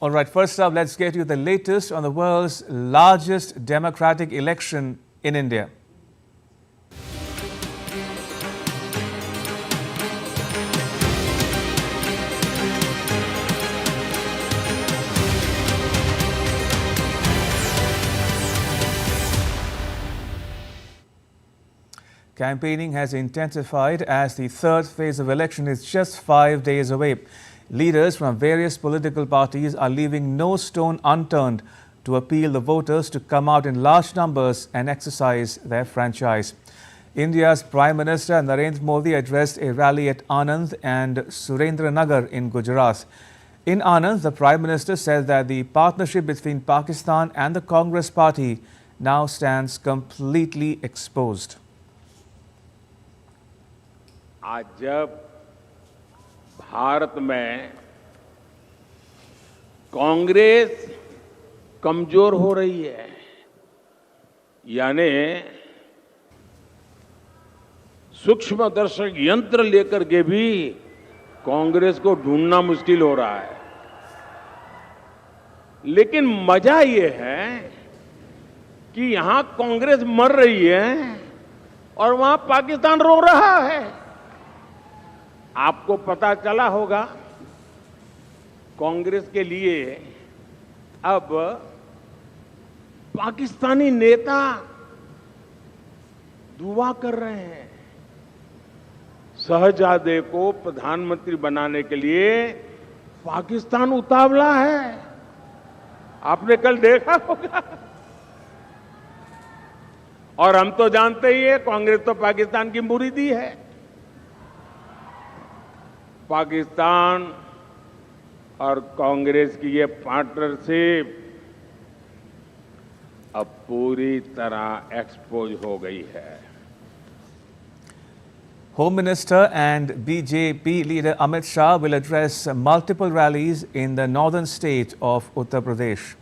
All right, first up, let's get you the latest on the world's largest democratic election in India. Campaigning has intensified as the third phase of election is just 5 days away. Leaders from various political parties are leaving no stone unturned to appeal the voters to come out in large numbers and exercise their franchise. India's Prime Minister Narendra Modi addressed a rally at Anand and Surendranagar in Gujarat. In Anand, the Prime Minister said that the partnership between Pakistan and the Congress Party now stands completely exposed. आज जब भारत में कांग्रेस कमजोर हो रही है, यानी सूक्ष्मदर्शक यंत्र लेकर के भी कांग्रेस को ढूंढना मुश्किल हो रहा है। लेकिन मजा ये है कि यहां कांग्रेस मर रही है और वहां पाकिस्तान रो रहा है। आपको पता चला होगा, कांग्रेस के लिए अब पाकिस्तानी नेता दुआ कर रहे हैं। शहजादे को प्रधानमंत्री बनाने के लिए पाकिस्तान उतावला है। आपने कल देखा होगा। और हम तो जानते ही है, कांग्रेस तो पाकिस्तान की मुरीदी है। पाकिस्तान और कांग्रेस की ये पार्टनरशिप अब पूरी तरह एक्सपोज हो गई है। Home Minister and BJP leader Amit Shah will address multiple rallies in the northern state of Uttar Pradesh.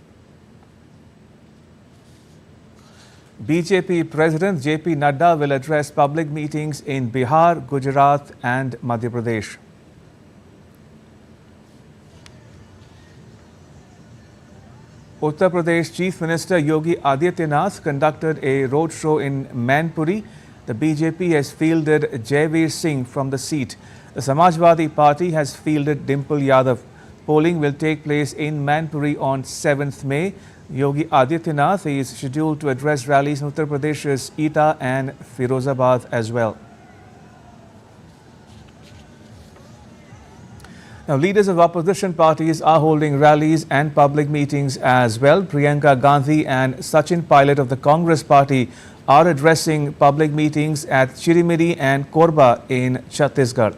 BJP President JP Nadda will address public meetings in Bihar, Gujarat and Madhya Pradesh. Uttar Pradesh Chief Minister Yogi Adityanath conducted a roadshow in Mainpuri. The BJP has fielded Jaiveer Singh from the seat. The Samajwadi Party has fielded Dimple Yadav. Polling will take place in Mainpuri on 7th May. Yogi Adityanath is scheduled to address rallies in Uttar Pradesh's Etah and Firozabad as well. Now, leaders of opposition parties are holding rallies and public meetings as well. Priyanka Gandhi and Sachin Pilot of the Congress Party are addressing public meetings at Chirimiri and Korba in Chhattisgarh.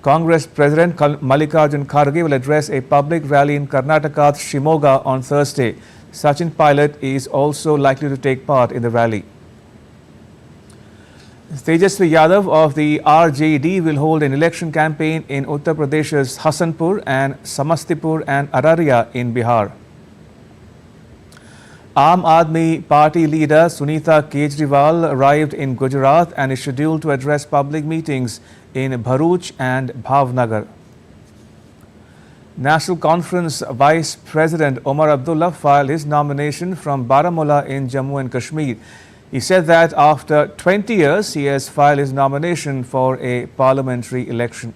Congress President Mallikarjun Kharge will address a public rally in Karnataka's Shimoga on Thursday. Sachin Pilot is also likely to take part in the rally. Tejasvi Yadav of the RJD will hold an election campaign in Uttar Pradesh's Hasanpur and Samastipur and Araria in Bihar. Aam Aadmi Party leader Sunita Kejriwal arrived in Gujarat and is scheduled to address public meetings in Bharuch and Bhavnagar. National Conference Vice President Omar Abdullah filed his nomination from Baramulla in Jammu and Kashmir. He said that after 20 years, he has filed his nomination for a parliamentary election.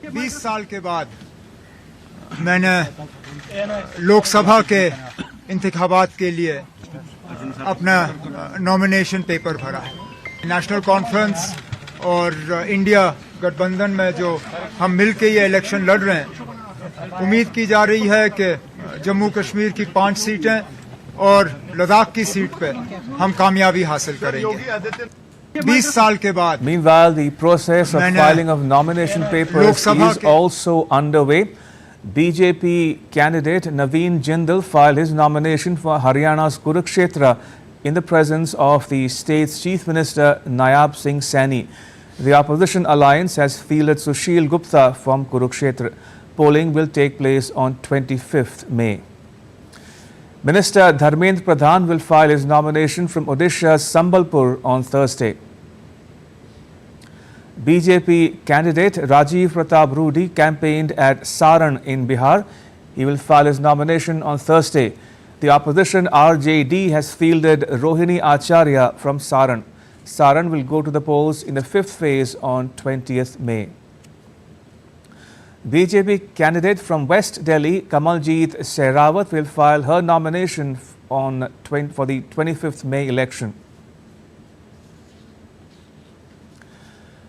20 साल के बाद मैंने लोकसभा के इंतखाबात के लिए अपना nomination paper भरा है। नेशनल कॉन्फ्रेंस और इंडिया गठबंधन में जो हम मिलके ये इलेक्शन लड़ रहे हैं, उम्मीद की जा रही है कि जम्मू कश्मीर की 5 सीटें और लद्दाख की सीट पे हम कामयाबी हासिल करेंगे। 20 साल के बाद। Meanwhile, the process of filing of nomination papers is also underway. BJP candidate Naveen Jindal filed his nomination for Haryana's Kurukshetra in the presence of the state's Chief Minister Nayab Singh Saini. The opposition alliance has fielded Sushil Gupta from Kurukshetra. Polling will take place on 25th May. Minister Dharmendra Pradhan will file his nomination from Odisha's Sambalpur on Thursday. BJP candidate Rajiv Pratap Rudy campaigned at Saran in Bihar. He will file his nomination on Thursday. The opposition RJD has fielded Rohini Acharya from Saran. Saran will go to the polls in the 5th phase on 20th May. BJP candidate from West Delhi, Kamaljeet Sehrawat, will file her nomination for the 25th May election.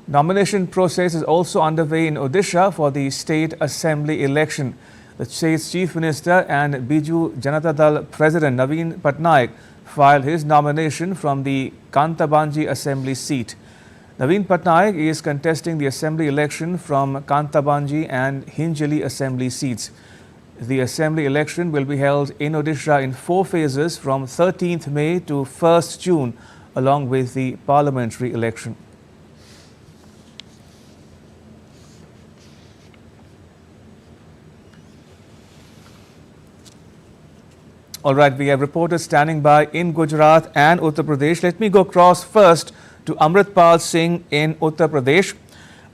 Nomination process is also underway in Odisha for the State Assembly election. The state's Chief Minister and Biju Janata Dal President Naveen Patnaik filed his nomination from the Kantabanji Assembly seat. Naveen Patnaik is contesting the Assembly election from Kantabanji and Hinjali Assembly seats. The Assembly election will be held in Odisha in 4 phases from 13th May to 1st June, along with the parliamentary election. All right, we have reporters standing by in Gujarat and Uttar Pradesh. Let me go across first to Amritpal Singh in Uttar Pradesh.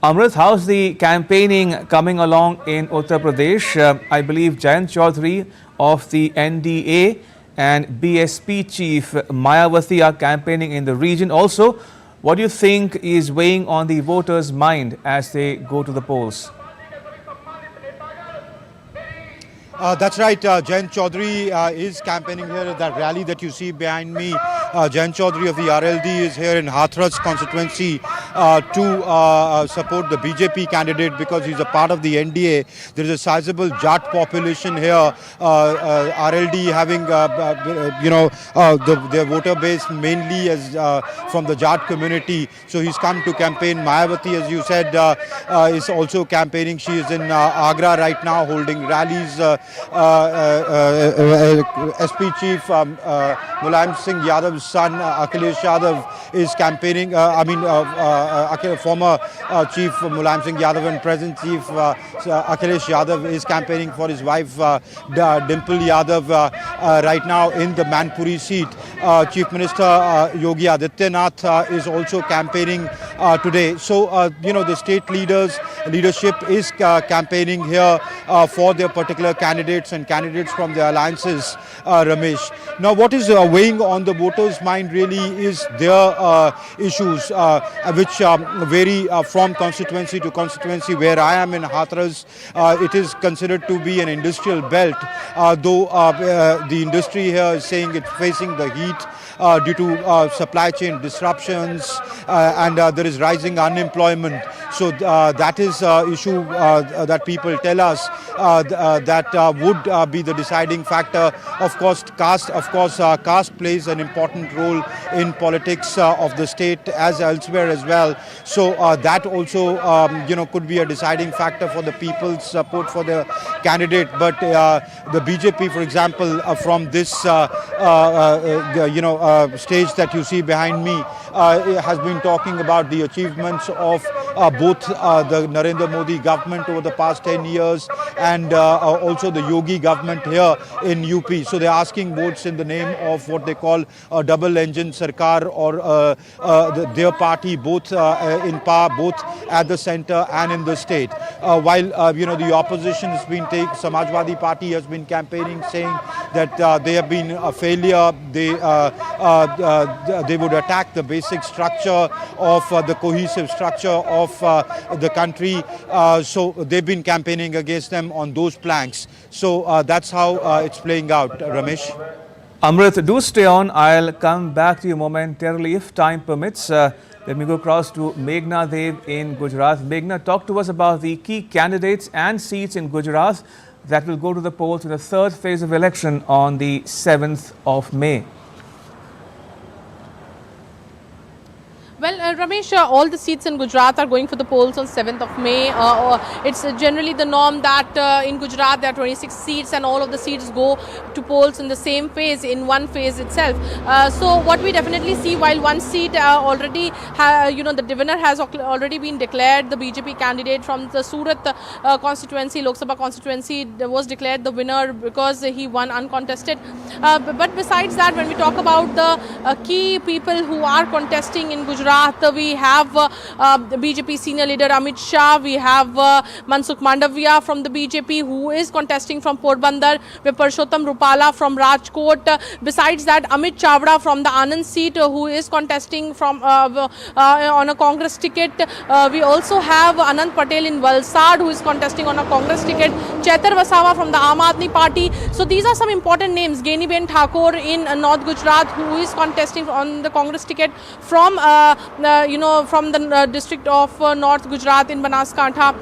Amrit, how's the campaigning coming along in Uttar Pradesh? I believe Jayant Chaudhary of the NDA and BSP chief Mayawati are campaigning in the region. Also, what do you think is weighing on the voters' mind as they go to the polls? That's right. Jayant Chaudhary is campaigning here at that rally that you see behind me. Jayant Chaudhary of the RLD is here in Hathras constituency to support the BJP candidate because he's a part of the NDA. There is a sizable Jat population here. RLD having, their voter base mainly as from the Jat community. So he's come to campaign. Mayawati, as you said, is also campaigning. She is in Agra right now holding rallies. SP Chief Mulayam Singh Yadav's son Akhilesh Yadav is campaigning. Former Chief Mulayam Singh Yadav and present Chief Akhilesh Yadav is campaigning for his wife Dimple Yadav right now in the Manpuri seat. Chief Minister Yogi Adityanath is also campaigning today. So the state leadership is campaigning here for their particular candidates and candidates from the alliances, Ramesh. Now, what is weighing on the voters' mind really is their issues, which vary from constituency to constituency. Where I am in Hathras, it is considered to be an industrial belt, though the industry here is saying it's facing the heat due to supply chain disruptions and there is rising unemployment. So that is issue that people tell us that would be the deciding factor. Of course, caste plays an important role in politics of the state as elsewhere as well. So that also could be a deciding factor for the people's support for the candidate. But the BJP, for example, from this stage that you see behind me, has been talking about the achievements of both the Narendra Modi government over the past 10 years and also the Yogi government here in UP. So they're asking votes in the name of what they call a double-engine Sarkar or their party, both in power, both at the center and in the state. While the opposition has been Samajwadi Party has been campaigning, saying that they have been a failure. They would attack the basic structure of the cohesive structure of the country. So they've been campaigning against them on those planks. So that's how it's playing out, Ramesh. Amrit, do stay on. I'll come back to you momentarily if time permits. Let me go across to Meghna Dev in Gujarat. Meghna, talk to us about the key candidates and seats in Gujarat that will go to the polls in the 3rd phase of election on the 7th of May. Well, Ramesh, all the seats in Gujarat are going for the polls on 7th of May. It's generally the norm that in Gujarat there are 26 seats and all of the seats go to polls in the same phase, in one phase itself. So what we definitely see, while one seat already, the winner has already been declared, the BJP candidate from the Surat constituency, Lok Sabha constituency, was declared the winner because he won uncontested. But besides that, when we talk about the key people who are contesting in Gujarat, Gujarat, we have the BJP senior leader Amit Shah, we have Mansukh Mandavia from the BJP who is contesting from Porbandar, we have Parshottam Rupala from Rajkot. Besides that, Amit Chavda from the Anand seat who is contesting from on a Congress ticket. We also have Anand Patel in Valsad who is contesting on a Congress ticket. Chaitar Wasawa from the Aam Aadmi Party. So these are some important names. Geniben Thakur in North Gujarat who is contesting on the Congress ticket from from the district of North Gujarat in Banaskantha.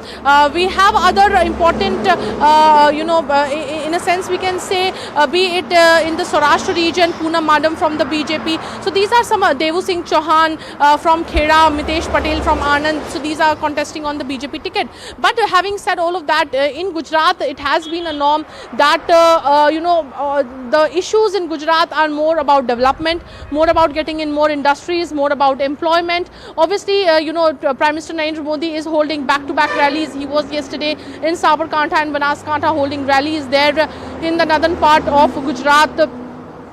We have other important in a sense we can say be it in the Saurashtra region, Poonam Madam from the BJP. So these are some Devu Singh Chauhan from Kheda, Mitesh Patel from Anand. So these are contesting on the BJP ticket. But having said all of that, in Gujarat it has been a norm that the issues in Gujarat are more about development, more about getting in more industries, more about employment. Obviously, Prime Minister Narendra Modi is holding back-to-back rallies. He was yesterday in Sabarkantha and Banaskantha holding rallies there in the northern part of Gujarat.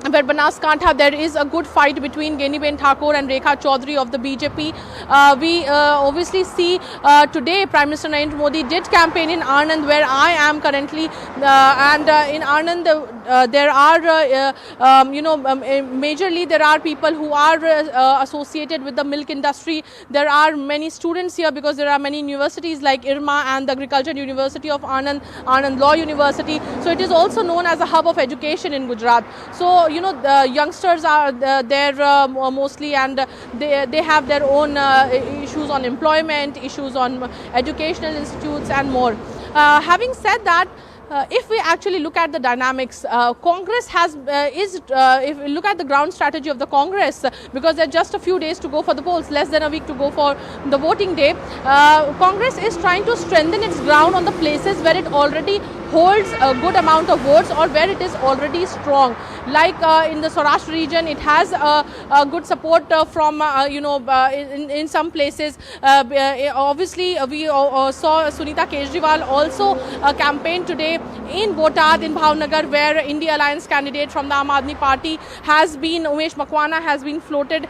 Where Banaskantha, there is a good fight between Geniben Thakur and Rekha Chaudhary of the BJP. We obviously see today Prime Minister Narendra Modi did campaign in Anand where I am currently and in Anand there are majorly there are people who are associated with the milk industry. There are many students here because there are many universities like IRMA and the Agriculture University of Anand, Anand Law University. So it is also known as a hub of education in Gujarat. So the youngsters are there mostly, and they have their own issues on employment, issues on educational institutes and more. Having said that, if we actually look at the dynamics, Congress if we look at the ground strategy of the Congress, because there are just a few days to go for the polls, less than a week to go for the voting day, Congress is trying to strengthen its ground on the places where it already holds a good amount of votes or where it is already strong. Like in the Saurashtra region, it has a good support from, in some places. Obviously, we saw Sunita Kejriwal also campaign today in Botad, in Bhavnagar, where India Alliance candidate from the Aam Aadmi Party has been, Umesh Makwana has been floated.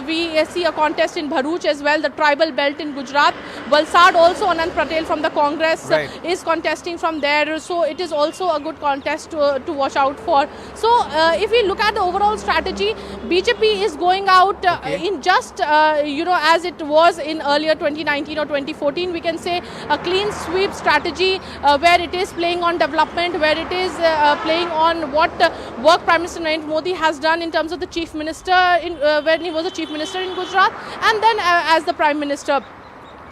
We see a contest in Bharuch as well, the tribal belt in Gujarat. Valsad also, Anand Patel from the Congress is contesting from there. So it is also a good contest to watch out for. So if we look at the overall strategy, BJP is going out in just, as it was in earlier 2019 or 2014, we can say a clean sweep strategy where it is playing on development, where it is playing on what work Prime Minister Narendra Modi has done in terms of the Chief Minister, when he was the Chief Minister in Gujarat, and then as the Prime Minister.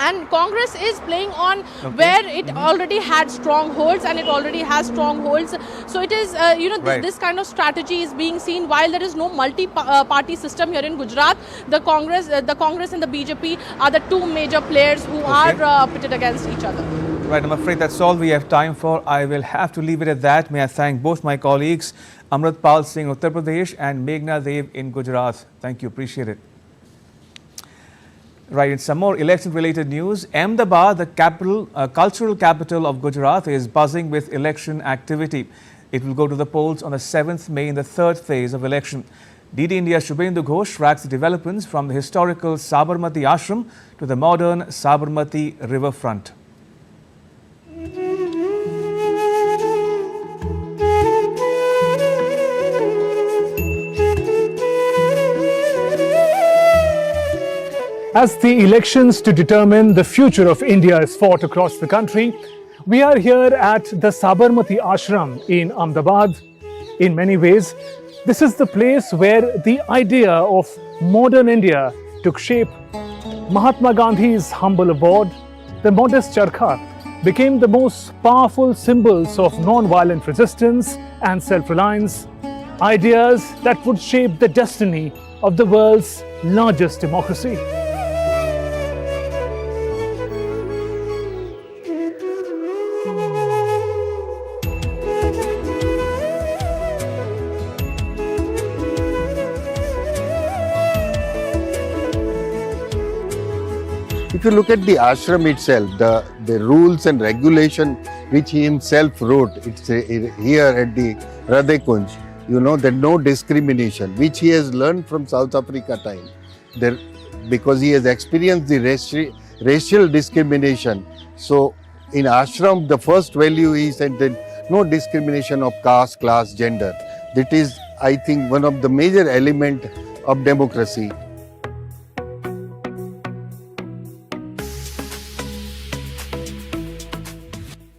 And Congress is playing on where it already had strongholds, and it already has strongholds. So it is, this kind of strategy is being seen while there is no multi-party system here in Gujarat. The Congress and the BJP are the two major players who are pitted against each other. Right, I'm afraid that's all we have time for. I will have to leave it at that. May I thank both my colleagues, Amritpal Singh, Uttar Pradesh, and Meghna Dev in Gujarat. Thank you, appreciate it. Right, in some more election-related news, Ahmedabad, the cultural capital of Gujarat, is buzzing with election activity. It will go to the polls on the 7th May in the third phase of election. DD India's Shubhendu Ghosh tracks the developments from the historical Sabarmati Ashram to the modern Sabarmati riverfront. As the elections to determine the future of India is fought across the country, we are here at the Sabarmati Ashram in Ahmedabad. In many ways, this is the place where the idea of modern India took shape. Mahatma Gandhi's humble abode, the modest charkha, became the most powerful symbols of non-violent resistance and self-reliance, ideas that would shape the destiny of the world's largest democracy. If you look at the ashram itself, the rules and regulation which he himself wrote, it's here at the Radhe Kunj, that no discrimination, which he has learned from South Africa time. because he has experienced the racial discrimination. So in ashram, the first value is that no discrimination of caste, class, gender. That is, I think, one of the major elements of democracy.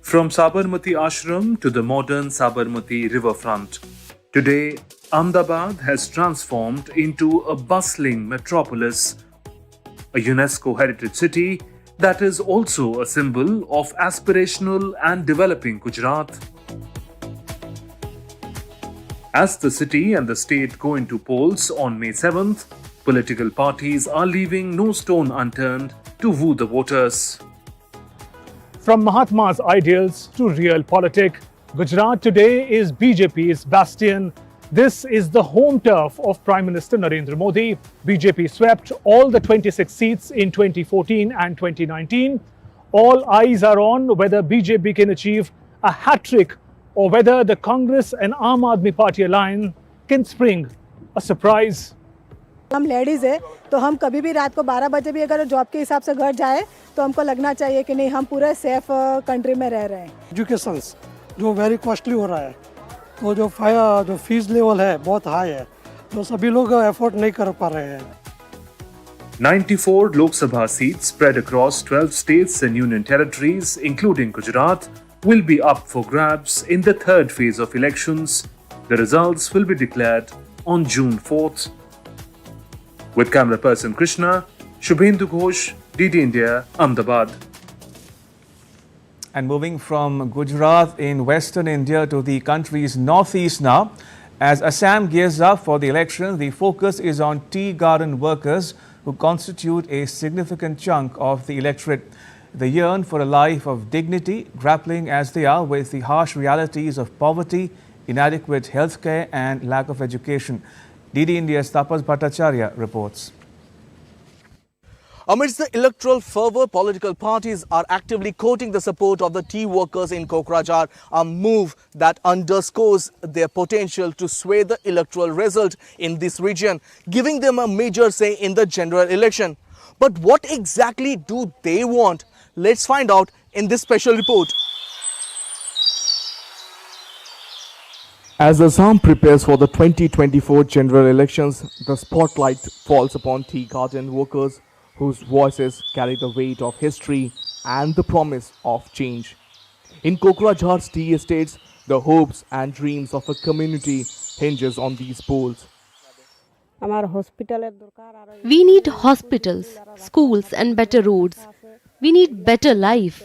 From Sabarmati Ashram to the modern Sabarmati riverfront, today Ahmedabad has transformed into a bustling metropolis, a UNESCO heritage city that is also a symbol of aspirational and developing Gujarat. As the city and the state go into polls on May 7th, political parties are leaving no stone unturned to woo the voters. From Mahatma's ideals to real politics, Gujarat today is BJP's bastion. This is the home turf of Prime Minister Narendra Modi. BJP swept all the 26 seats in 2014 and 2019. All eyes are on whether BJP can achieve a hat-trick or whether the Congress and Aam Aadmi Party alliance can spring a surprise. हम ladies है तो हम कभी भी रात को 12 बजे भी अगर जॉब के हिसाब से घर जाए तो हमको लगना चाहिए कि नहीं हम पूरे सेफ कंट्री में रह रहे हैं. एजुकेशंस जो वेरी कॉस्टली हो रहा है तो जो फीस लेवल है बहुत हाई है तो सभी लोग अफोर्ड नहीं कर पा रहे हैं. 94 Lok Sabha seats spread across 12 states and union territories, including Gujarat, will be up for grabs in the third phase of elections. The results will be declared on June 4th. With camera person Krishna, Shubhendu Ghosh, DD India, Ahmedabad. And moving from Gujarat in western India to the country's northeast now, as Assam gears up for the election, the focus is on tea garden workers who constitute a significant chunk of the electorate. They yearn for a life of dignity, grappling as they are with the harsh realities of poverty, inadequate healthcare and lack of education. DD India's Tapas Bhattacharya reports. Amidst the electoral fervour, political parties are actively courting the support of the tea workers in Kokrajhar, a move that underscores their potential to sway the electoral result in this region, giving them a major say in the general election. But what exactly do they want? Let's find out in this special report. As Assam prepares for the 2024 general elections, the spotlight falls upon tea garden workers whose voices carry the weight of history and the promise of change. In Kokrajhar's tea estates, the hopes and dreams of a community hinges on these polls. We need hospitals, schools and better roads. We need better life.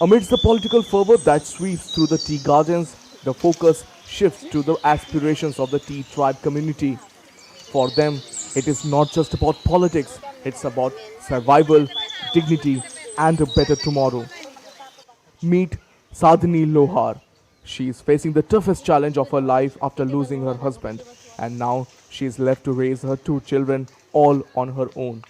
Amidst the political fervour that sweeps through the tea gardens, the focus shifts to the aspirations of the tea tribe community. For them, it is not just about politics, it's about survival, dignity and a better tomorrow. Meet Sadhini Lohar. She is facing the toughest challenge of her life after losing her husband, and now she is left to raise her 2 children all on her own.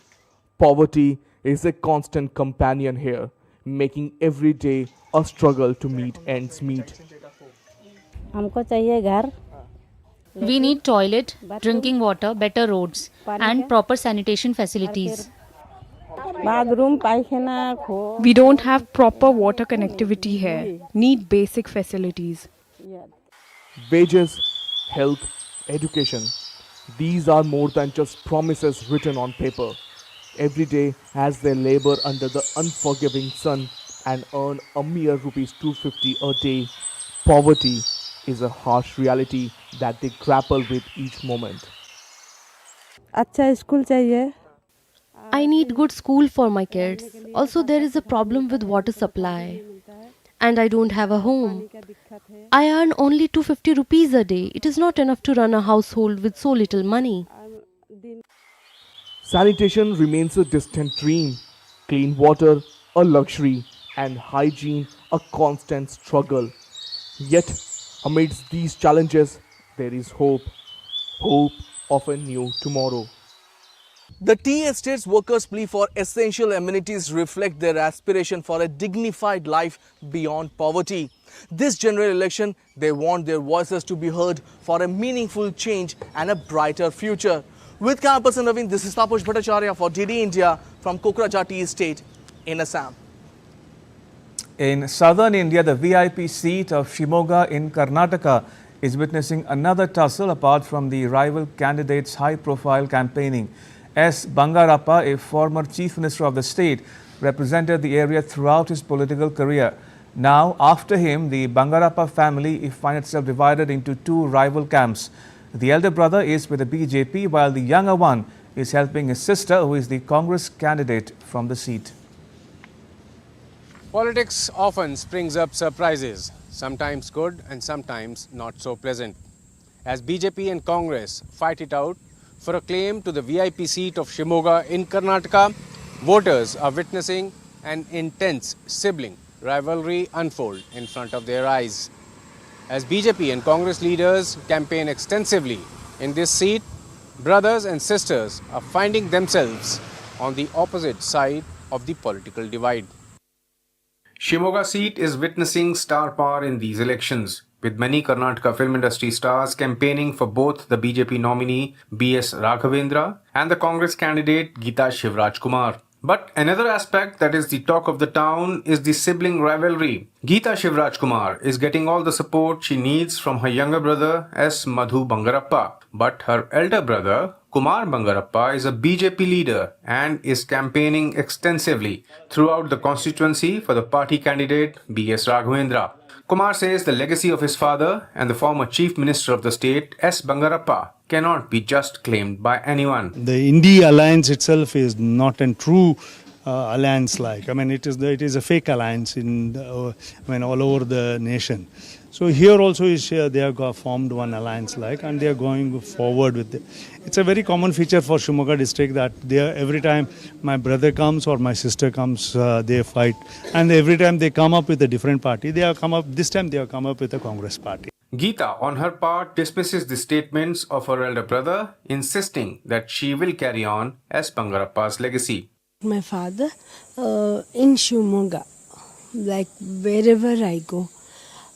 Poverty is a constant companion here, making every day a struggle to meet ends meet. We need toilet, drinking water, better roads and proper sanitation facilities. We don't have proper water connectivity here. Need basic facilities. Wages, health, education. These are more than just promises written on paper. Every day as they labor under the unforgiving sun and earn a mere rupees 250 a day, poverty is a harsh reality that they grapple with each moment. I need good school for my kids. Also, there is a problem with water supply. And I don't have a home. I earn only 250 rupees a day. It is not enough to run a household with so little money. Sanitation remains a distant dream. Clean water, a luxury, and hygiene, a constant struggle. Yet, amidst these challenges, there is hope. Hope of a new tomorrow. The tea estates workers' plea for essential amenities reflect their aspiration for a dignified life beyond poverty. This general election, they want their voices to be heard for a meaningful change and a brighter future. With camera person Naveen, this is Taposh Bhattacharya for DD India from Kokrajhati State in Assam. In southern India, the VIP seat of Shimoga in Karnataka is witnessing another tussle apart from the rival candidates' high-profile campaigning. S. Bangarappa, a former chief minister of the state, represented the area throughout his political career. Now, after him, the Bangarappa family finds itself divided into two rival camps. The elder brother is with the BJP, while the younger one is helping his sister, who is the Congress candidate from the seat. Politics often springs up surprises, sometimes good and sometimes not so pleasant. As BJP and Congress fight it out for a claim to the VIP seat of Shimoga in Karnataka, voters are witnessing an intense sibling rivalry unfold in front of their eyes. As BJP and Congress leaders campaign extensively in this seat, brothers and sisters are finding themselves on the opposite side of the political divide. Shimoga seat is witnessing star power in these elections, with many Karnataka film industry stars campaigning for both the BJP nominee B.S. Raghavendra and the Congress candidate Geeta Shivrajkumar. But another aspect that is the talk of the town is the sibling rivalry. Geeta Shivrajkumar is getting all the support she needs from her younger brother S. Madhu Bangarappa. But her elder brother Kumar Bangarappa is a BJP leader and is campaigning extensively throughout the constituency for the party candidate B.S. Raghavendra. Kumar says the legacy of his father and the former chief minister of the state S. Bangarappa cannot be just claimed by anyone. The India alliance itself is not a true alliance like. I mean, it is a fake alliance all over the nation. So here also they have formed one alliance like, and they are going forward with it. It's a very common feature for Shimoga district that every time my brother comes or my sister comes, they fight. And every time they come up with a different party, this time they have come up with a Congress party. Geeta, on her part, dismisses the statements of her elder brother, insisting that she will carry on S. Bangarappa's legacy. My father in Shimoga, like wherever I go,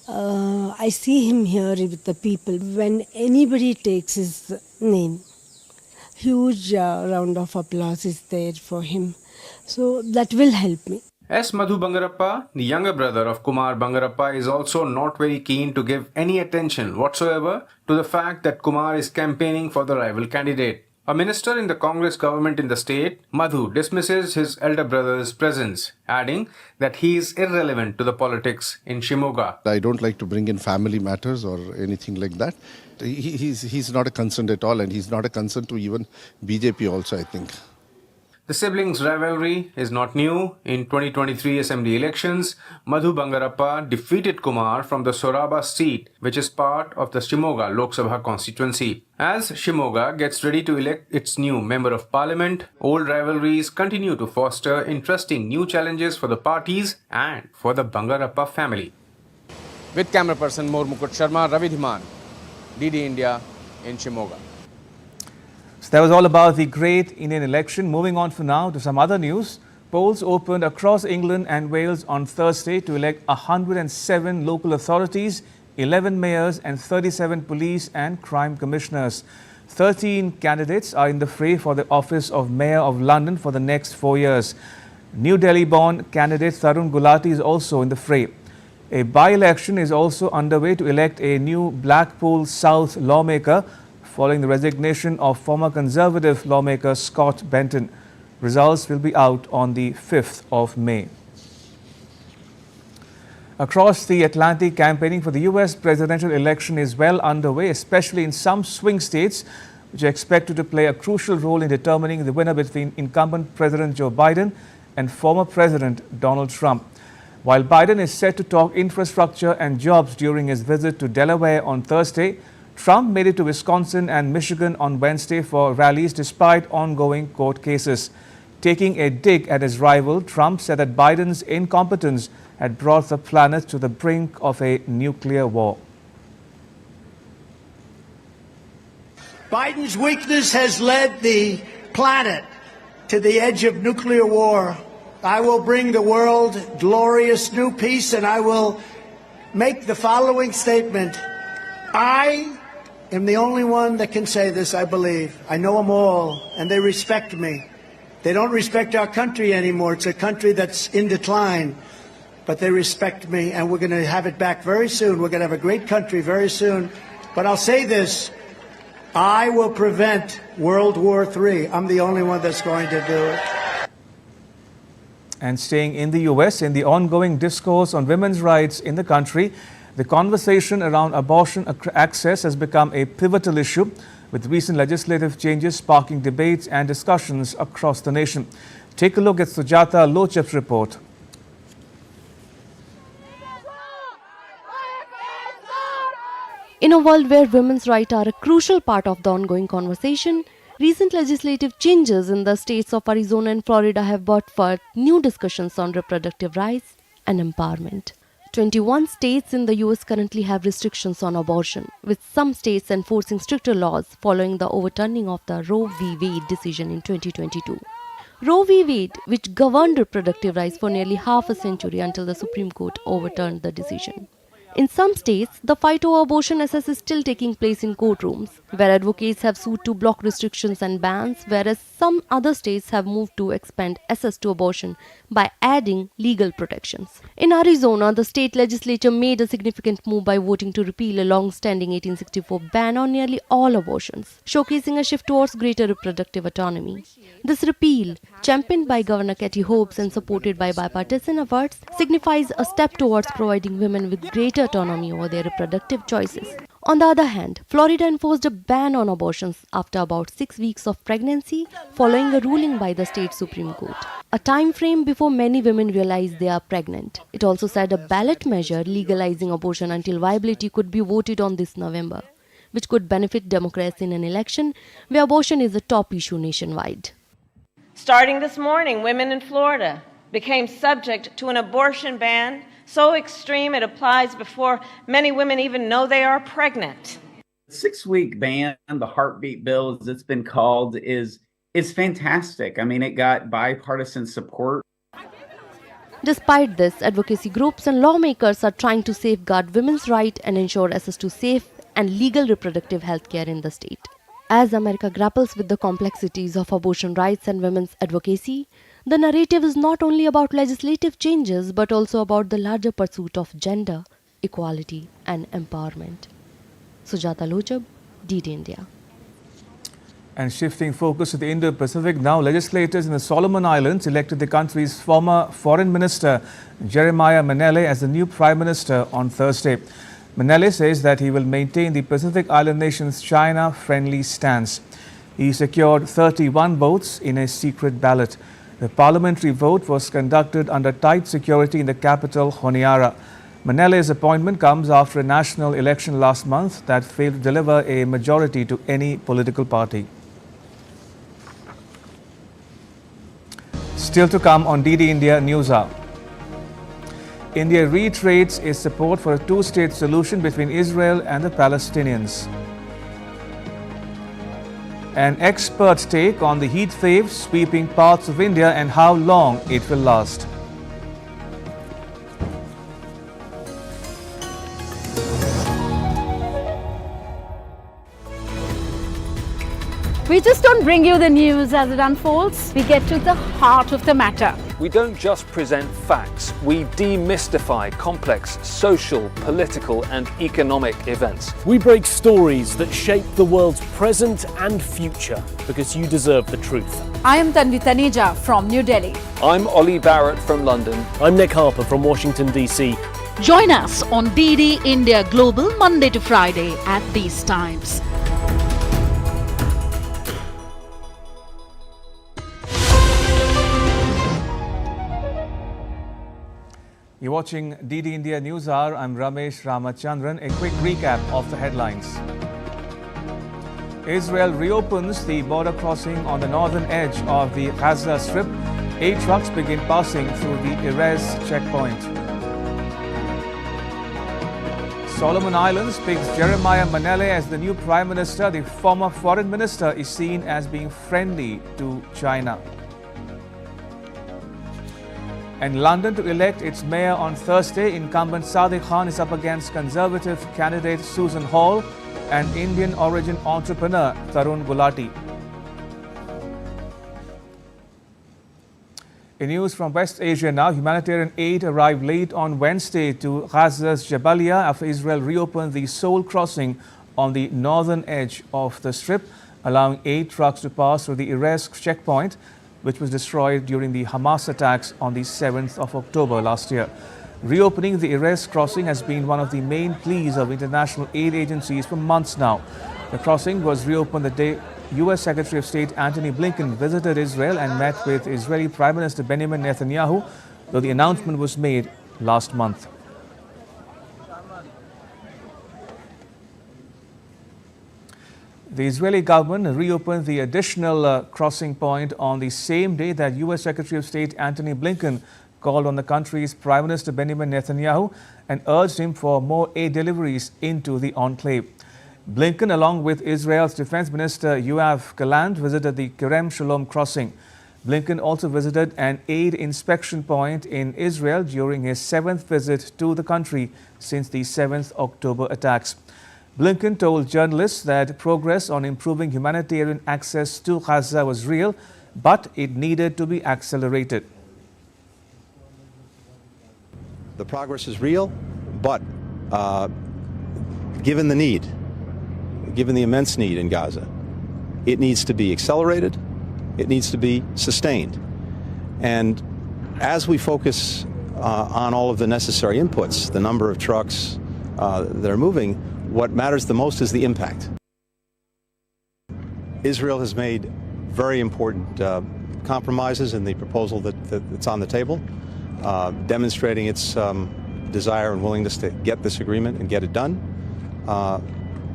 I see him here with the people. When anybody takes his name, huge round of applause is there for him. So that will help me. S. Madhu Bangarappa, the younger brother of Kumar Bangarappa, is also not very keen to give any attention whatsoever to the fact that Kumar is campaigning for the rival candidate. A minister in the Congress government in the state, Madhu dismisses his elder brother's presence, adding that he is irrelevant to the politics in Shimoga. I don't like to bring in family matters or anything like that. He's not a concern at all, and he's not a concern to even BJP also, I think. The siblings' rivalry is not new. In 2023 assembly elections, Madhu Bangarappa defeated Kumar from the Soraba seat, which is part of the Shimoga Lok Sabha constituency. As Shimoga gets ready to elect its new member of parliament, old rivalries continue to foster interesting new challenges for the parties and for the Bangarappa family. With camera person Mukut Sharma, Ravi Dhiman, DD India in Shimoga. So that was all about the great Indian election. Moving on for now to some other news. Polls opened across England and Wales on Thursday to elect 107 local authorities, 11 mayors and 37 police and crime commissioners. 13 candidates are in the fray for the office of Mayor of London for the next 4 years. New Delhi-born candidate Tarun Gulati is also in the fray. A by-election is also underway to elect a new Blackpool South lawmaker following the resignation of former Conservative lawmaker Scott Benton. Results will be out on the 5th of May. Across the Atlantic, campaigning for the US presidential election is well underway, especially in some swing states, which are expected to play a crucial role in determining the winner between incumbent President Joe Biden and former President Donald Trump. While Biden is set to talk infrastructure and jobs during his visit to Delaware on Thursday, Trump made it to Wisconsin and Michigan on Wednesday for rallies despite ongoing court cases. Taking a dig at his rival, Trump said that Biden's incompetence had brought the planet to the brink of a nuclear war. Biden's weakness has led the planet to the edge of nuclear war. I will bring the world glorious new peace, and I will make the following statement. I am the only one that can say this, I believe. I know them all, and they respect me. They don't respect our country anymore. It's a country that's in decline. But they respect me, and we're going to have it back very soon. We're going to have a great country very soon. But I'll say this. I will prevent World War III. I'm the only one that's going to do it. And staying in the US, in the ongoing discourse on women's rights in the country, the conversation around abortion access has become a pivotal issue, with recent legislative changes sparking debates and discussions across the nation. Take a look at Sujata Lochap's report. In a world where women's rights are a crucial part of the ongoing conversation, recent legislative changes in the states of Arizona and Florida have brought forth new discussions on reproductive rights and empowerment. 21 states in the US currently have restrictions on abortion, with some states enforcing stricter laws following the overturning of the Roe v. Wade decision in 2022. Roe v. Wade, which governed reproductive rights for nearly half a century until the Supreme Court overturned the decision. In some states, the fight over abortion access is still taking place in courtrooms, where advocates have sued to block restrictions and bans, whereas some other states have moved to expand access to abortion by adding legal protections. In Arizona, the state legislature made a significant move by voting to repeal a long-standing 1864 ban on nearly all abortions, showcasing a shift towards greater reproductive autonomy. This repeal, championed by Governor Katie Hobbs and supported by bipartisan efforts, signifies a step towards providing women with greater autonomy over their reproductive choices. On the other hand, Florida enforced a ban on abortions after about 6 weeks of pregnancy following a ruling by the state Supreme Court, a time frame before many women realize they are pregnant. It also set a ballot measure legalizing abortion until viability could be voted on this November, which could benefit Democrats in an election where abortion is a top issue nationwide. Starting this morning, women in Florida became subject to an abortion ban so extreme it applies before many women even know they are pregnant. 6-week ban, the heartbeat bill, as it's been called, is fantastic. I mean, it got bipartisan support. Despite this, advocacy groups and lawmakers are trying to safeguard women's rights and ensure access to safe and legal reproductive health care in the state. As America grapples with the complexities of abortion rights and women's advocacy, the narrative is not only about legislative changes but also about the larger pursuit of gender, equality and empowerment. Sujata Lochab, DD India. And shifting focus to the Indo-Pacific, now legislators in the Soloman Islands elected the country's former Foreign Minister Jeremiah Manele as the new Prime Minister on Thursday. Manele says that he will maintain the Pacific Island nation's China-friendly stance. He secured 31 votes in a secret ballot. The parliamentary vote was conducted under tight security in the capital, Honiara. Manele's appointment comes after a national election last month that failed to deliver a majority to any political party. Still to come on DD India News Hour. India reiterates its support for a two-state solution between Israel and the Palestinians. An expert take on the Heatwave sweeping parts of India and how long it will last. We just don't bring you the news as it unfolds. We get to the heart of the matter. We don't just present facts, we demystify complex social, political and economic events. We break stories that shape the world's present and future because you deserve the truth. I am Tanvi Taneja from New Delhi. I'm Ollie Barrett from London. I'm Nick Harper from Washington, DC. Join us on DD India Global Monday to Friday at these times. You're watching DD India News Hour. I'm Ramesh Ramachandran. A quick recap of the headlines. Israel reopens the border crossing on the northern edge of the Gaza Strip. 8 trucks begin passing through the Erez checkpoint. Soloman Islands picks Jeremiah Manele as the new Prime Minister. The former Foreign Minister is seen as being friendly to China. And London to elect its mayor on Thursday. Incumbent Sadiq Khan is up against Conservative candidate Susan Hall and Indian origin entrepreneur Tarun Gulati. In news from West Asia now, humanitarian aid arrived late on Wednesday to Gaza's Jabalia after Israel reopened the Soul crossing on the northern edge of the Strip, allowing 8 trucks to pass through the Erez checkpoint, which was destroyed during the Hamas attacks on the 7th of October last year. Reopening the Erez crossing has been one of the main pleas of international aid agencies for months now. The crossing was reopened the day U.S. Secretary of State Antony Blinken visited Israel and met with Israeli Prime Minister Benjamin Netanyahu, though the announcement was made last month. The Israeli government reopened the additional crossing point on the same day that U.S. Secretary of State Antony Blinken called on the country's Prime Minister Benjamin Netanyahu and urged him for more aid deliveries into the enclave. Blinken, along with Israel's Defense Minister Yoav Gallant, visited the Kerem Shalom crossing. Blinken also visited an aid inspection point in Israel during his 7th visit to the country since the 7th October attacks. Blinken told journalists that progress on improving humanitarian access to Gaza was real, but it needed to be accelerated. The progress is real, but given the need, given the immense need in Gaza, it needs to be accelerated, it needs to be sustained. And as we focus on all of the necessary inputs, the number of trucks that are moving, what matters the most is the impact. Israel has made very important compromises in the proposal that's on the table, demonstrating its desire and willingness to get this agreement and get it done.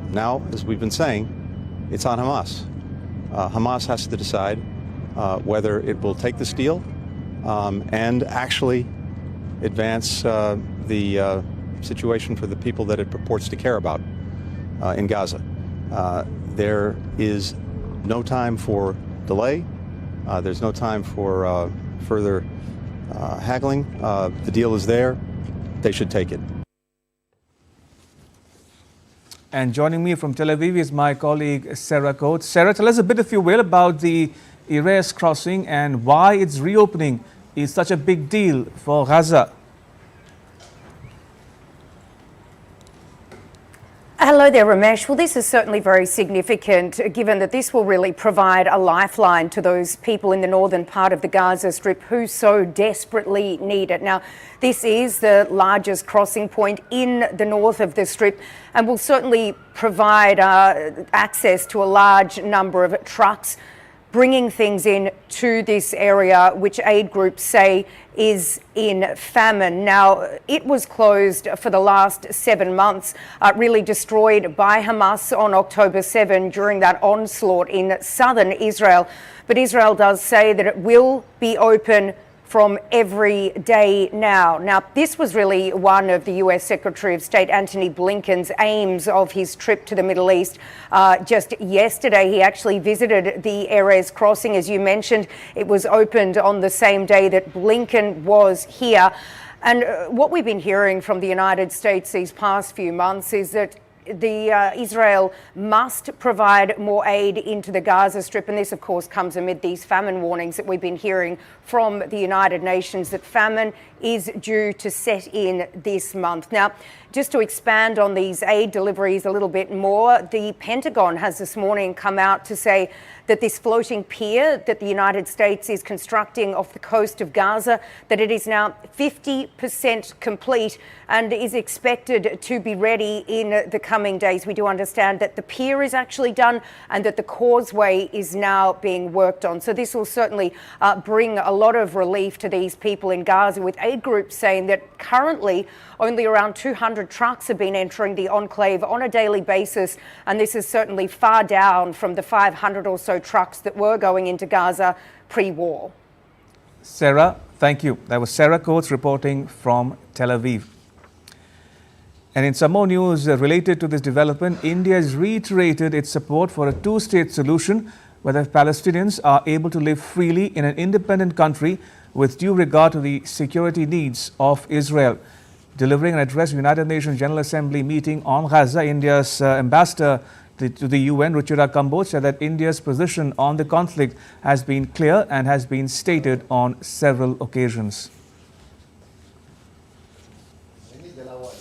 Now, as we've been saying, it's on Hamas. Hamas has to decide whether it will take this deal and actually advance the situation for the people that it purports to care about in Gaza. There is no time for delay. There's no time for further haggling. The deal is there. They should take it. And joining me from Tel Aviv is my colleague Sarah Coates. Sarah, tell us a bit, if you will, about the Erez crossing and why its reopening is such a big deal for Gaza. Hello there, Ramesh. Well, this is certainly very significant, given that this will really provide a lifeline to those people in the northern part of the Gaza Strip who so desperately need it. Now, this is the largest crossing point in the north of the Strip and will certainly provide access to a large number of trucks bringing things in to this area, which aid groups say is in famine. Now, it was closed for the last 7 months, really destroyed by Hamas on October 7 during that onslaught in southern Israel. But Israel does say that it will be open from every day now. Now, this was really one of the US Secretary of State Antony Blinken's aims of his trip to the Middle East. Just yesterday, he actually visited the Erez crossing. As you mentioned, it was opened on the same day that Blinken was here. And what we've been hearing from the United States these past few months is that Israel must provide more aid into the Gaza Strip, and this, of course, comes amid these famine warnings that we've been hearing from the United Nations that famine is due to set in this month. Now, just to expand on these aid deliveries a little bit more, the Pentagon has this morning come out to say that this floating pier that the United States is constructing off the coast of Gaza, that it is now 50% complete and is expected to be ready in the coming days. We do understand that the pier is actually done and that the causeway is now being worked on. So this will certainly bring a lot of relief to these people in Gaza, with aid groups saying that currently only around 200 trucks have been entering the enclave on a daily basis, and this is certainly far down from the 500 or so trucks that were going into Gaza pre-war. Sarah, thank you. That was Sarah Coates reporting from Tel Aviv. And in some more news related to this development, India has reiterated its support for a two-state solution whether Palestinians are able to live freely in an independent country with due regard to the security needs of Israel. Delivering an address to the United Nations General Assembly meeting on Gaza, India's ambassador to the UN, Ruchira Kamboj, said that India's position on the conflict has been clear and has been stated on several occasions.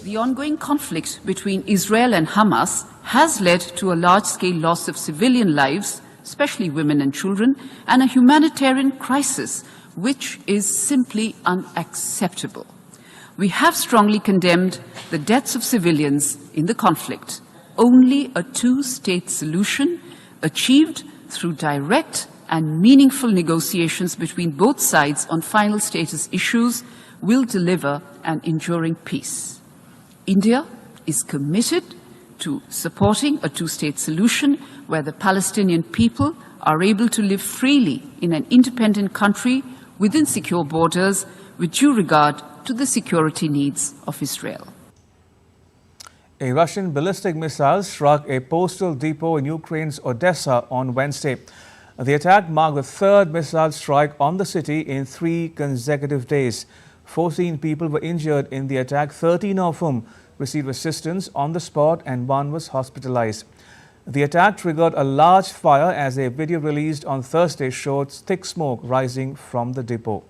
The ongoing conflict between Israel and Hamas has led to a large-scale loss of civilian lives, especially women and children, and a humanitarian crisis which is simply unacceptable. We have strongly condemned the deaths of civilians in the conflict. Only a two-state solution achieved through direct and meaningful negotiations between both sides on final status issues will deliver an enduring peace. India is committed to supporting a two-state solution where the Palestinian people are able to live freely in an independent country within secure borders with due regard to the security needs of Israel. A Russian ballistic missile struck a postal depot in Ukraine's Odessa on Wednesday. The attack marked the third missile strike on the city in 3 consecutive days. 14 people were injured in the attack, 13 of whom received assistance on the spot and 1 was hospitalized. The attack triggered a large fire as a video released on Thursday showed thick smoke rising from the depot.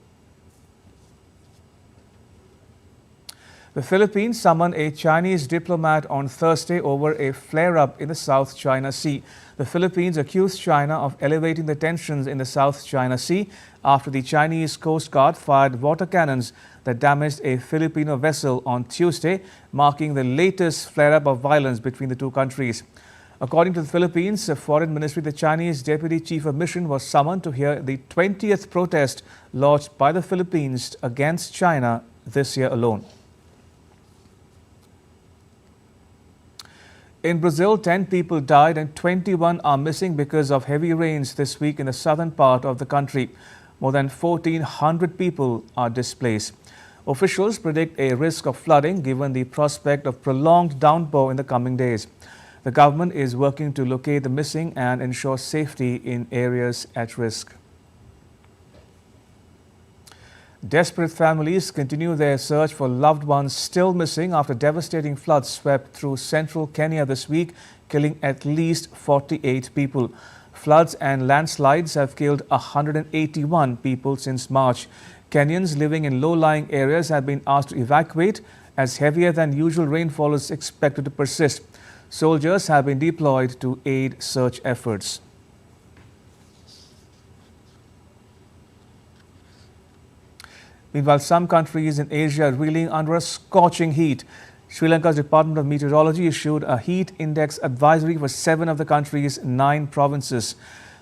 The Philippines summoned a Chinese diplomat on Thursday over a flare-up in the South China Sea. The Philippines accused China of elevating the tensions in the South China Sea after the Chinese Coast Guard fired water cannons that damaged a Filipino vessel on Tuesday, marking the latest flare-up of violence between the two countries. According to the Philippines Foreign Ministry, the Chinese Deputy Chief of Mission was summoned to hear the 20th protest lodged by the Philippines against China this year alone. In Brazil, 10 people died and 21 are missing because of heavy rains this week in the southern part of the country. More than 1,400 people are displaced. Officials predict a risk of flooding given the prospect of prolonged downpour in the coming days. The government is working to locate the missing and ensure safety in areas at risk. Desperate families continue their search for loved ones still missing after devastating floods swept through central Kenya this week, killing at least 48 people. Floods and landslides have killed 181 people since March. Kenyans living in low-lying areas have been asked to evacuate as heavier than usual rainfall is expected to persist. Soldiers have been deployed to aid search efforts. Meanwhile, some countries in Asia are reeling under a scorching heat. Sri Lanka's Department of Meteorology issued a heat index advisory for 7 of the country's 9 provinces.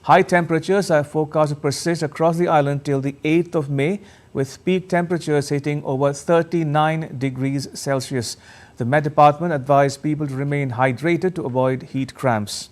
High temperatures are forecast to persist across the island till the 8th of May, with peak temperatures hitting over 39 degrees Celsius. The Met Department advised people to remain hydrated to avoid heat cramps.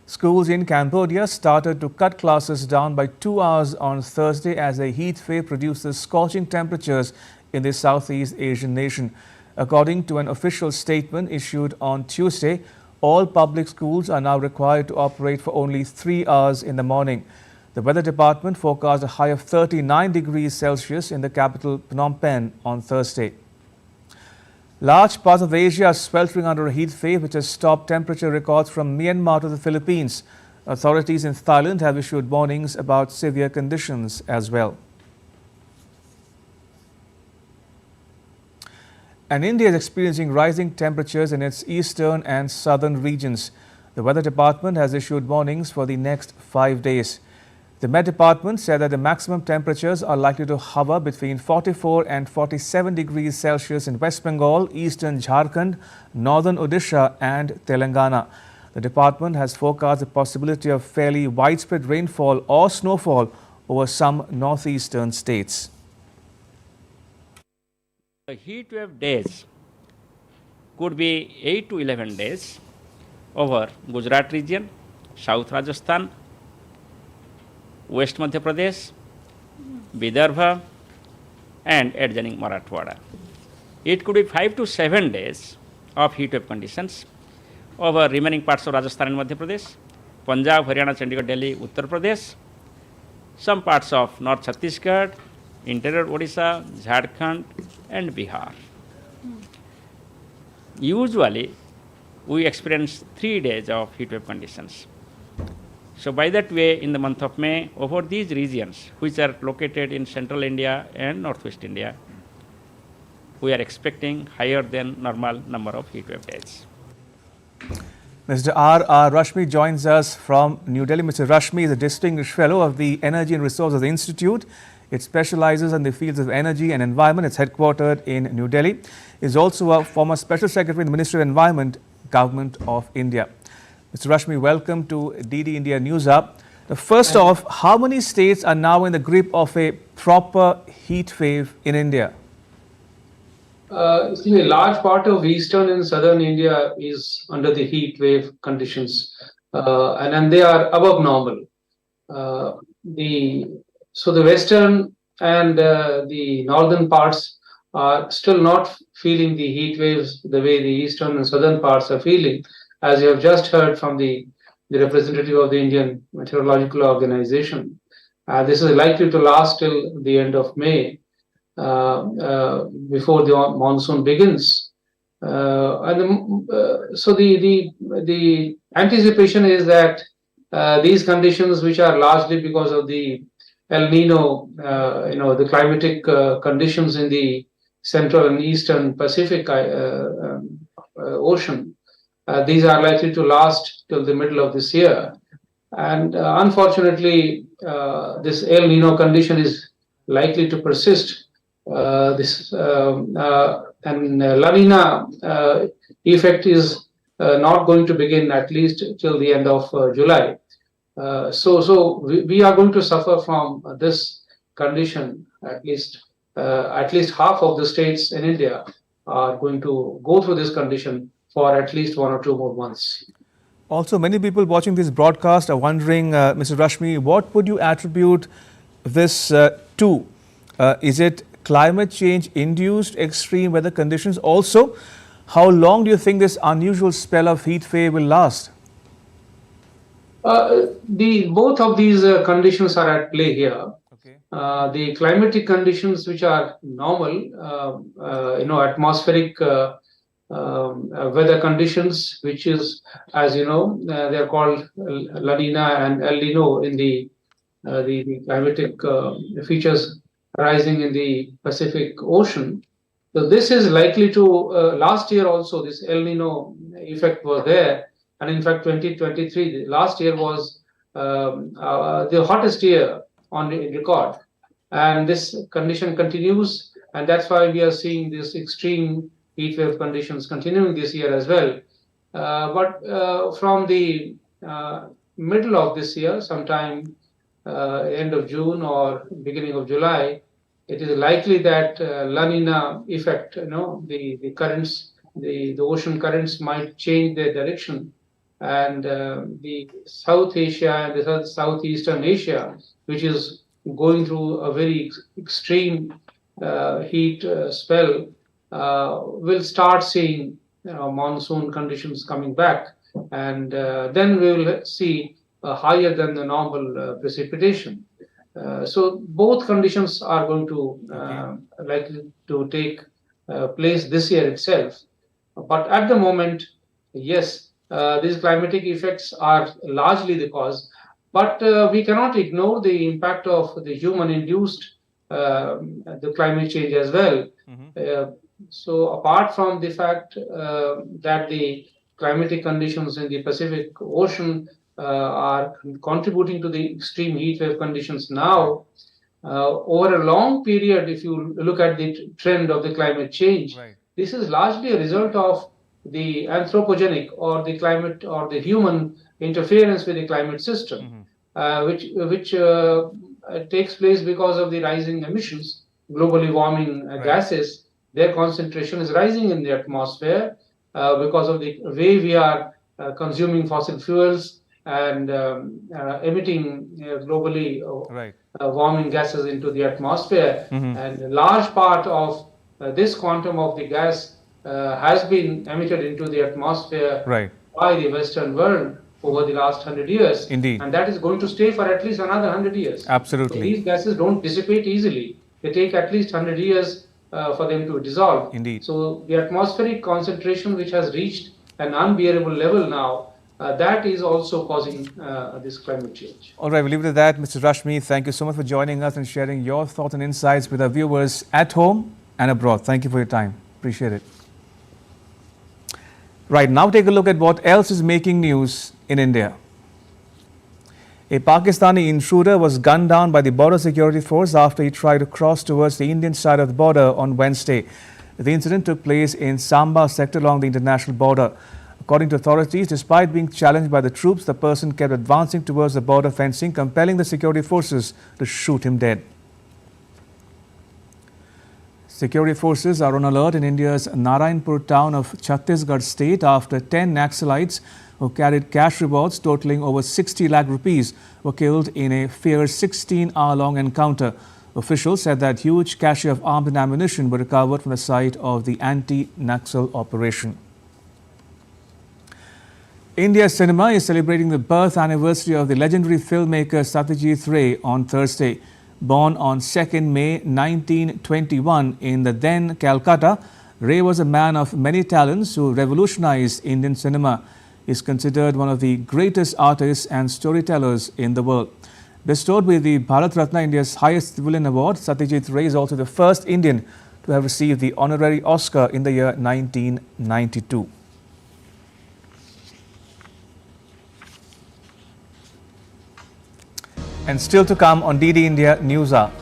Schools in Cambodia started to cut classes down by 2 hours on Thursday as a heat wave produces scorching temperatures in the Southeast Asian nation. According to an official statement issued on Tuesday, all public schools are now required to operate for only 3 hours in the morning. The Weather Department forecast a high of 39 degrees Celsius in the capital Phnom Penh on Thursday. Large parts of Asia are sweltering under a heat wave which has stopped temperature records from Myanmar to the Philippines. Authorities in Thailand have issued warnings about severe conditions as well. And India is experiencing rising temperatures in its eastern and southern regions. The Weather Department has issued warnings for the next 5 days. The Met Department said that the maximum temperatures are likely to hover between 44 and 47 degrees Celsius in West Bengal, eastern Jharkhand, northern Odisha and Telangana. The department has forecast the possibility of fairly widespread rainfall or snowfall over some northeastern states. The heat wave days could be 8 to 11 days over Gujarat region, South Rajasthan, West Madhya Pradesh, Vidarbha and adjoining Marathwada. It could be 5 to 7 days of heat wave conditions over remaining parts of Rajasthan and Madhya Pradesh, Punjab, Haryana, Chandigarh, Delhi, Uttar Pradesh, some parts of North Chhattisgarh, interior Odisha, Jharkhand, and Bihar. Usually, we experience 3 days of heat wave conditions. So by that way, in the month of May, over these regions, which are located in central India and northwest India, we are expecting higher than normal number of heat wave days. Mr. R. Rashmi joins us from New Delhi. Mr. Rashmi is a distinguished fellow of the Energy and Resources Institute. It specializes in the fields of energy and environment. It's headquartered in New Delhi. Is also a former Special Secretary in the Ministry of Environment, Government of India. Mr. Rashmi, welcome to DD India News Hub. First off, how many states are now in the grip of a proper heat wave in India? A large part of eastern and southern India is under the heat wave conditions, and they are above normal. So the western and the northern parts are still not feeling the heat waves the way the eastern and southern parts are feeling, as you have just heard from the representative of the Indian Meteorological Organization. This is likely to last till the end of May, before the monsoon begins. So the anticipation is that these conditions, which are largely because of the El Nino, the climatic conditions in the central and eastern Pacific Ocean, these are likely to last till the middle of this year. And unfortunately, this El Nino condition is likely to persist. And La Nina effect is not going to begin at least till the end of July. So we are going to suffer from this condition. At least half of the states in India are going to go through this condition for at least 1 or 2 more months. Also, many people watching this broadcast are wondering, Mr. Rashmi, what would you attribute this to? Is it climate change induced extreme weather conditions? Also, how long do you think this unusual spell of heat wave will last? Both of these conditions are at play here. Okay. The climatic conditions, which are normal, atmospheric weather conditions, which is, as you know, they are called La Nina and El Nino in the climatic features rising in the Pacific Ocean. So this is likely to, last year also, this El Nino effect was there. And in fact, 2023, last year was the hottest year on record. And this condition continues. And that's why we are seeing this extreme heat wave conditions continuing this year as well. But from the middle of this year, sometime end of June or beginning of July, it is likely that La Nina effect, the currents, the ocean currents might change their direction, and the South Asia and the Southeastern Asia, which is going through a very extreme heat spell, will start seeing monsoon conditions coming back, and then we will see higher than the normal precipitation. So both conditions are going to likely to take place this year itself. But at the moment, yes, these climatic effects are largely the cause. But we cannot ignore the impact of the human-induced the climate change as well. So apart from the fact that the climatic conditions in the Pacific Ocean are contributing to the extreme heat wave conditions now, over a long period, if you look at the trend of the climate change, this is largely a result of the anthropogenic or the climate or the human interference with the climate system, which takes place because of the rising emissions, globally warming gases. Their concentration is rising in the atmosphere because of the way we are consuming fossil fuels and emitting globally warming gases into the atmosphere. And a large part of this quantum of the gas has been emitted into the atmosphere by the Western world over the last 100 years. Indeed. And that is going to stay for at least another 100 years. Absolutely. So these gases don't dissipate easily. They take at least 100 years for them to dissolve. Indeed. So the atmospheric concentration, which has reached an unbearable level now, that is also causing this climate change. All right, we'll leave it at that. Mr. Rashmi, thank you so much for joining us and sharing your thoughts and insights with our viewers at home and abroad. Thank you for your time. Appreciate it. Right, now take a look at what else is making news in India. A Pakistani intruder was gunned down by the border security force after he tried to cross towards the Indian side of the border on Wednesday. The incident took place in Samba sector along the international border. According to authorities, despite being challenged by the troops, the person kept advancing towards the border fencing, compelling the security forces to shoot him dead. Security forces are on alert in India's Narayanpur town of Chhattisgarh state after 10 Naxalites who carried cash rewards totaling over 60 lakh rupees were killed in a fierce 16-hour-long encounter. Officials said that huge cache of arms and ammunition were recovered from the site of the anti-Naxal operation. India cinema is celebrating the birth anniversary of the legendary filmmaker Satyajit Ray on Thursday. Born on 2nd May 1921 in the then Calcutta, Ray was a man of many talents who revolutionized Indian cinema. He is considered one of the greatest artists and storytellers in the world. Bestowed with the Bharat Ratna, India's highest civilian award, Satyajit Ray is also the first Indian to have received the honorary Oscar in the year 1992. And still to come on DD India News Hour.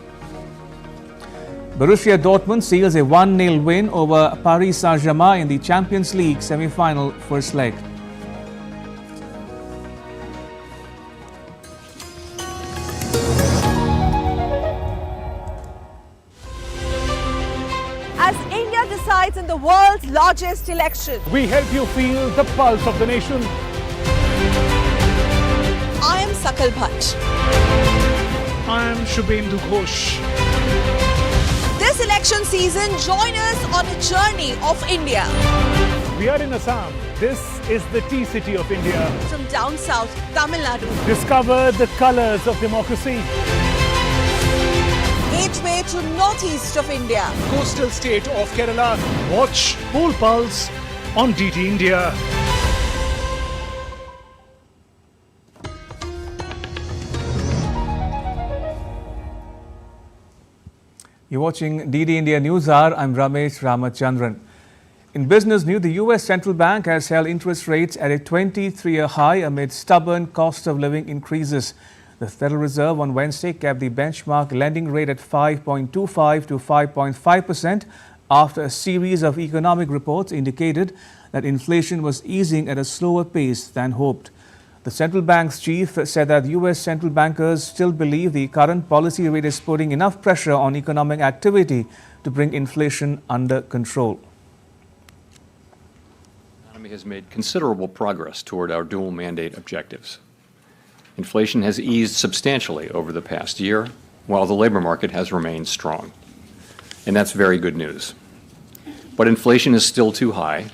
Borussia Dortmund seals a 1-0 win over Paris Saint-Germain in the Champions League semi-final first leg. As India decides in the world's largest election, we help you feel the pulse of the nation. I am Sakal Bhatt. I am Shubhendu Ghosh. This election season, join us on a journey of India. We are in Assam. This is the tea city of India. From down south, Tamil Nadu. Discover the colors of democracy. Gateway to northeast of India. Coastal state of Kerala. Watch Poll Pulse on DD India. You're watching DD India News Hour. I'm Ramesh Ramachandran. In business news, the US Central Bank has held interest rates at a 23-year high amid stubborn cost of living increases. The Federal Reserve on Wednesday kept the benchmark lending rate at 5.25 to 5.5% after a series of economic reports indicated that inflation was easing at a slower pace than hoped. The central bank's chief said that US central bankers still believe the current policy rate is putting enough pressure on economic activity to bring inflation under control. The economy has made considerable progress toward our dual mandate objectives. Inflation has eased substantially over the past year, while the labor market has remained strong. And that's very good news. But inflation is still too high.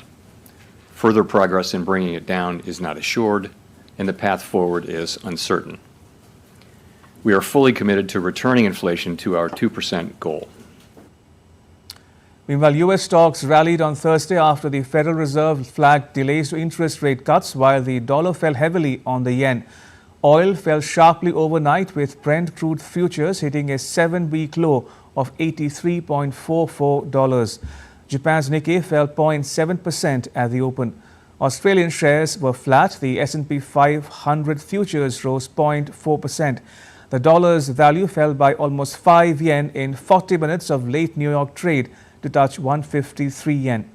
Further progress in bringing it down is not assured, and the path forward is uncertain. We are fully committed to returning inflation to our 2% goal. Meanwhile, US stocks rallied on Thursday after the Federal Reserve flagged delays to interest rate cuts, while the dollar fell heavily on the yen. Oil fell sharply overnight, with Brent crude futures hitting a 7-week low of $83.44. Japan's Nikkei fell 0.7% at the open. Australian shares were flat. The S&P 500 futures rose 0.4%. The dollar's value fell by almost 5 yen in 40 minutes of late New York trade to touch 153 yen.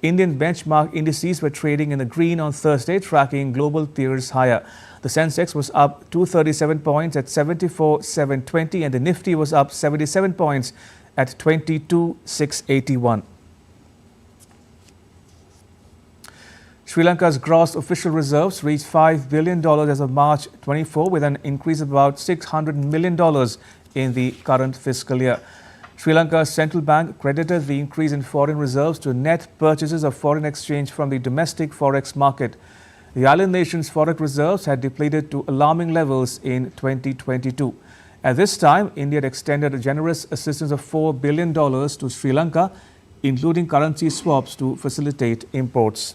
Indian benchmark indices were trading in the green on Thursday, tracking global peers higher. The Sensex was up 237 points at 74,720 and the Nifty was up 77 points at 22,681. Sri Lanka's gross official reserves reached $5 billion as of March 24, with an increase of about $600 million in the current fiscal year. Sri Lanka's central bank credited the increase in foreign reserves to net purchases of foreign exchange from the domestic forex market. The island nation's forex reserves had depleted to alarming levels in 2022. At this time, India had extended a generous assistance of $4 billion to Sri Lanka, including currency swaps to facilitate imports.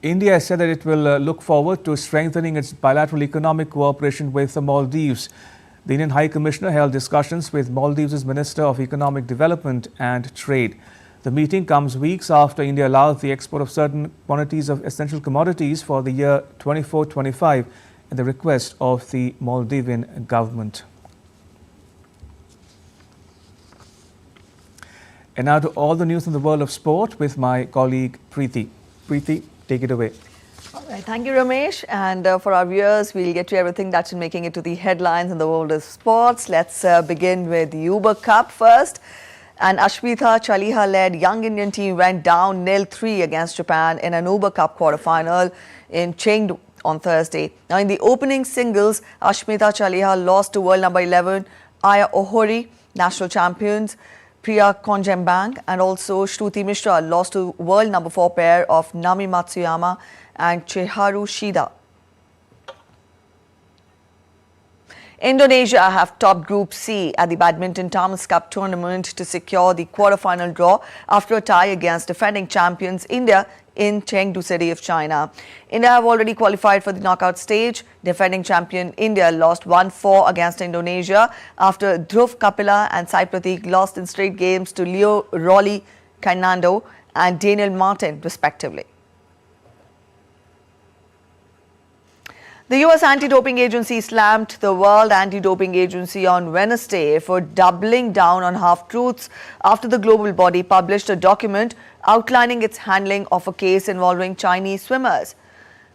India has said that it will look forward to strengthening its bilateral economic cooperation with the Maldives. The Indian High Commissioner held discussions with Maldives' Minister of Economic Development and Trade. The meeting comes weeks after India allowed the export of certain quantities of essential commodities for the year 24-25 at the request of the Maldivian government. And now to all the news in the world of sport with my colleague Preeti. Preeti, take it away. All right, thank you, Ramesh. And for our viewers, we'll get you everything that's making it to the headlines in the world of sports. Let's begin with the Uber Cup first. And Ashmita Chaliha-led young Indian team went down 0-3 against Japan in an Uber Cup quarterfinal in Chengdu on Thursday. Now, in the opening singles, Ashmita Chaliha lost to world number 11 Aya Ohori, national champions Priya Konjembang, and also Shruti Mishra lost to world number 4 pair of Nami Matsuyama and Chiharu Shida. Indonesia have topped Group C at the Badminton Thomas Cup tournament to secure the quarterfinal draw after a tie against defending champions India in Chengdu city of China. India have already qualified for the knockout stage. Defending champion India lost 1-4 against Indonesia after Dhruv Kapila and Sai Prateek lost in straight games to Leo Rolly Kainando and Daniel Martin respectively. The US Anti-Doping Agency slammed the World Anti-Doping Agency on Wednesday for doubling down on half-truths after the global body published a document outlining its handling of a case involving Chinese swimmers.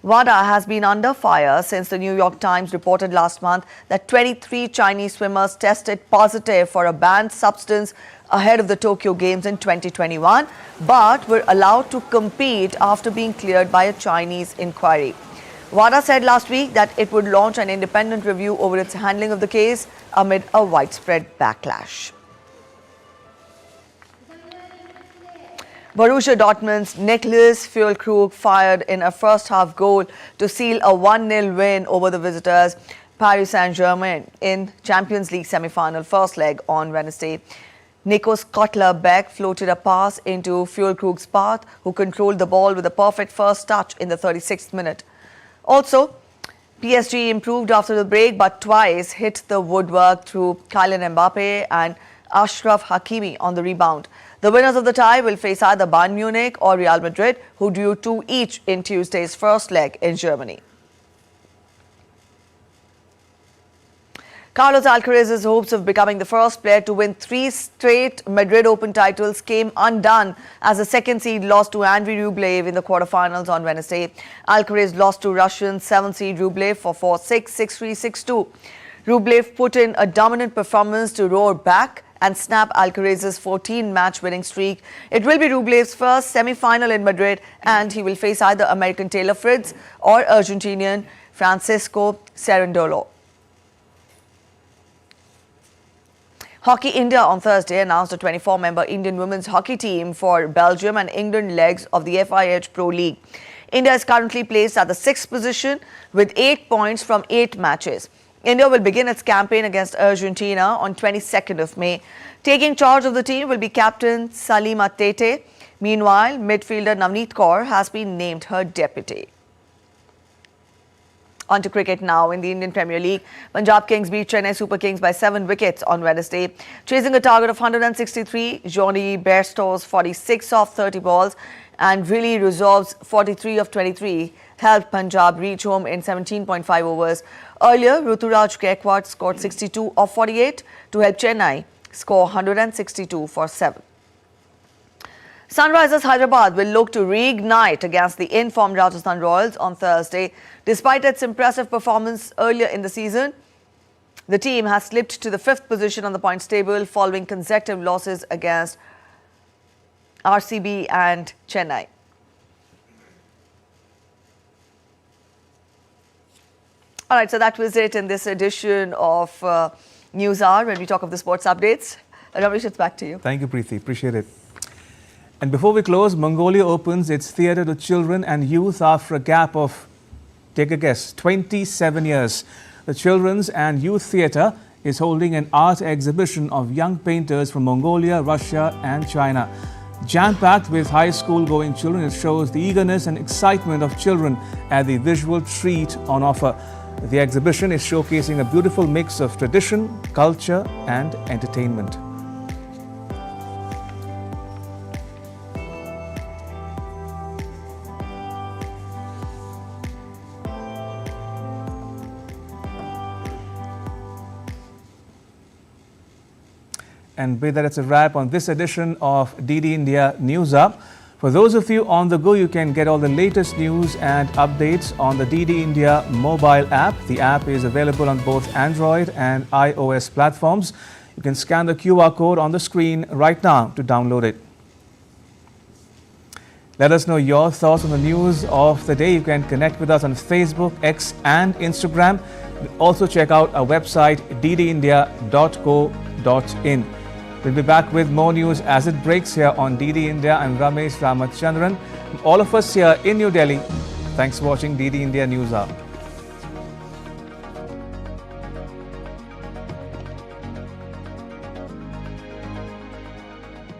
WADA has been under fire since the New York Times reported last month that 23 Chinese swimmers tested positive for a banned substance ahead of the Tokyo Games in 2021, but were allowed to compete after being cleared by a Chinese inquiry. WADA said last week that it would launch an independent review over its handling of the case amid a widespread backlash. Borussia Dortmund's Niklas Füllkrug fired in a first-half goal to seal a 1-0 win over the visitors Paris Saint-Germain in Champions League semi-final first leg on Wednesday. Nikos Kotler-Beck floated a pass into Füllkrug's path, who controlled the ball with a perfect first touch in the 36th minute. Also, PSG improved after the break but twice hit the woodwork through Kylian Mbappe and Ashraf Hakimi on the rebound. The winners of the tie will face either Bayern Munich or Real Madrid, who drew 2 each in Tuesday's first leg in Germany. Carlos Alcaraz's hopes of becoming the first player to win 3 straight Madrid Open titles came undone as the second seed lost to Andrei Rublev in the quarterfinals on Wednesday. Alcaraz lost to Russian 7th seed Rublev for 4-6, 6-3, 6-2. Rublev put in a dominant performance to roar back and snap Alcaraz's 14-match winning streak. It will be Rublev's first semi-final in Madrid, and he will face either American Taylor Fritz or Argentinian Francisco Cerundolo. Hockey India on Thursday announced a 24-member Indian women's hockey team for Belgium and England legs of the FIH Pro League. India is currently placed at the 6th position with 8 points from 8 matches. India will begin its campaign against Argentina on 22nd of May. Taking charge of the team will be captain Salima Tete. Meanwhile, midfielder Navneet Kaur has been named her deputy. On to cricket now. In the Indian Premier League, Punjab Kings beat Chennai Super Kings by 7 wickets on Wednesday. Chasing a target of 163, Johnny Bairstow's 46 off 30 balls and Really Resolve's 43 of 23 helped Punjab reach home in 17.5 overs. Earlier, Ruturaj Gaikwad scored 62 of 48 to help Chennai score 162 for 7. Sunrisers Hyderabad will look to reignite against the in-form Rajasthan Royals on Thursday. Despite its impressive performance earlier in the season, the team has slipped to the 5th position on the points table following consecutive losses against RCB and Chennai. All right, so that was it in this edition of News Hour when we talk of the sports updates. Ramesh, it's back to you. Thank you, Preeti. Appreciate it. And before we close, Mongolia opens its theatre to children and youth after a gap of, take a guess, 27 years. The Children's and Youth Theatre is holding an art exhibition of young painters from Mongolia, Russia and China. Jam-packed with high school-going children, it shows the eagerness and excitement of children at the visual treat on offer. The exhibition is showcasing a beautiful mix of tradition, culture and entertainment. And with that, it's a wrap on this edition of DD India News Up. For those of you on the go, you can get all the latest news and updates on the DD India mobile app. The app is available on both Android and iOS platforms. You can scan the QR code on the screen right now to download it. Let us know your thoughts on the news of the day. You can connect with us on Facebook, X and Instagram. Also check out our website ddindia.co.in. We'll be back with more news as it breaks here on DD India. I'm Ramesh Ramachandran. All of us here in New Delhi, thanks for watching DD India News Hour.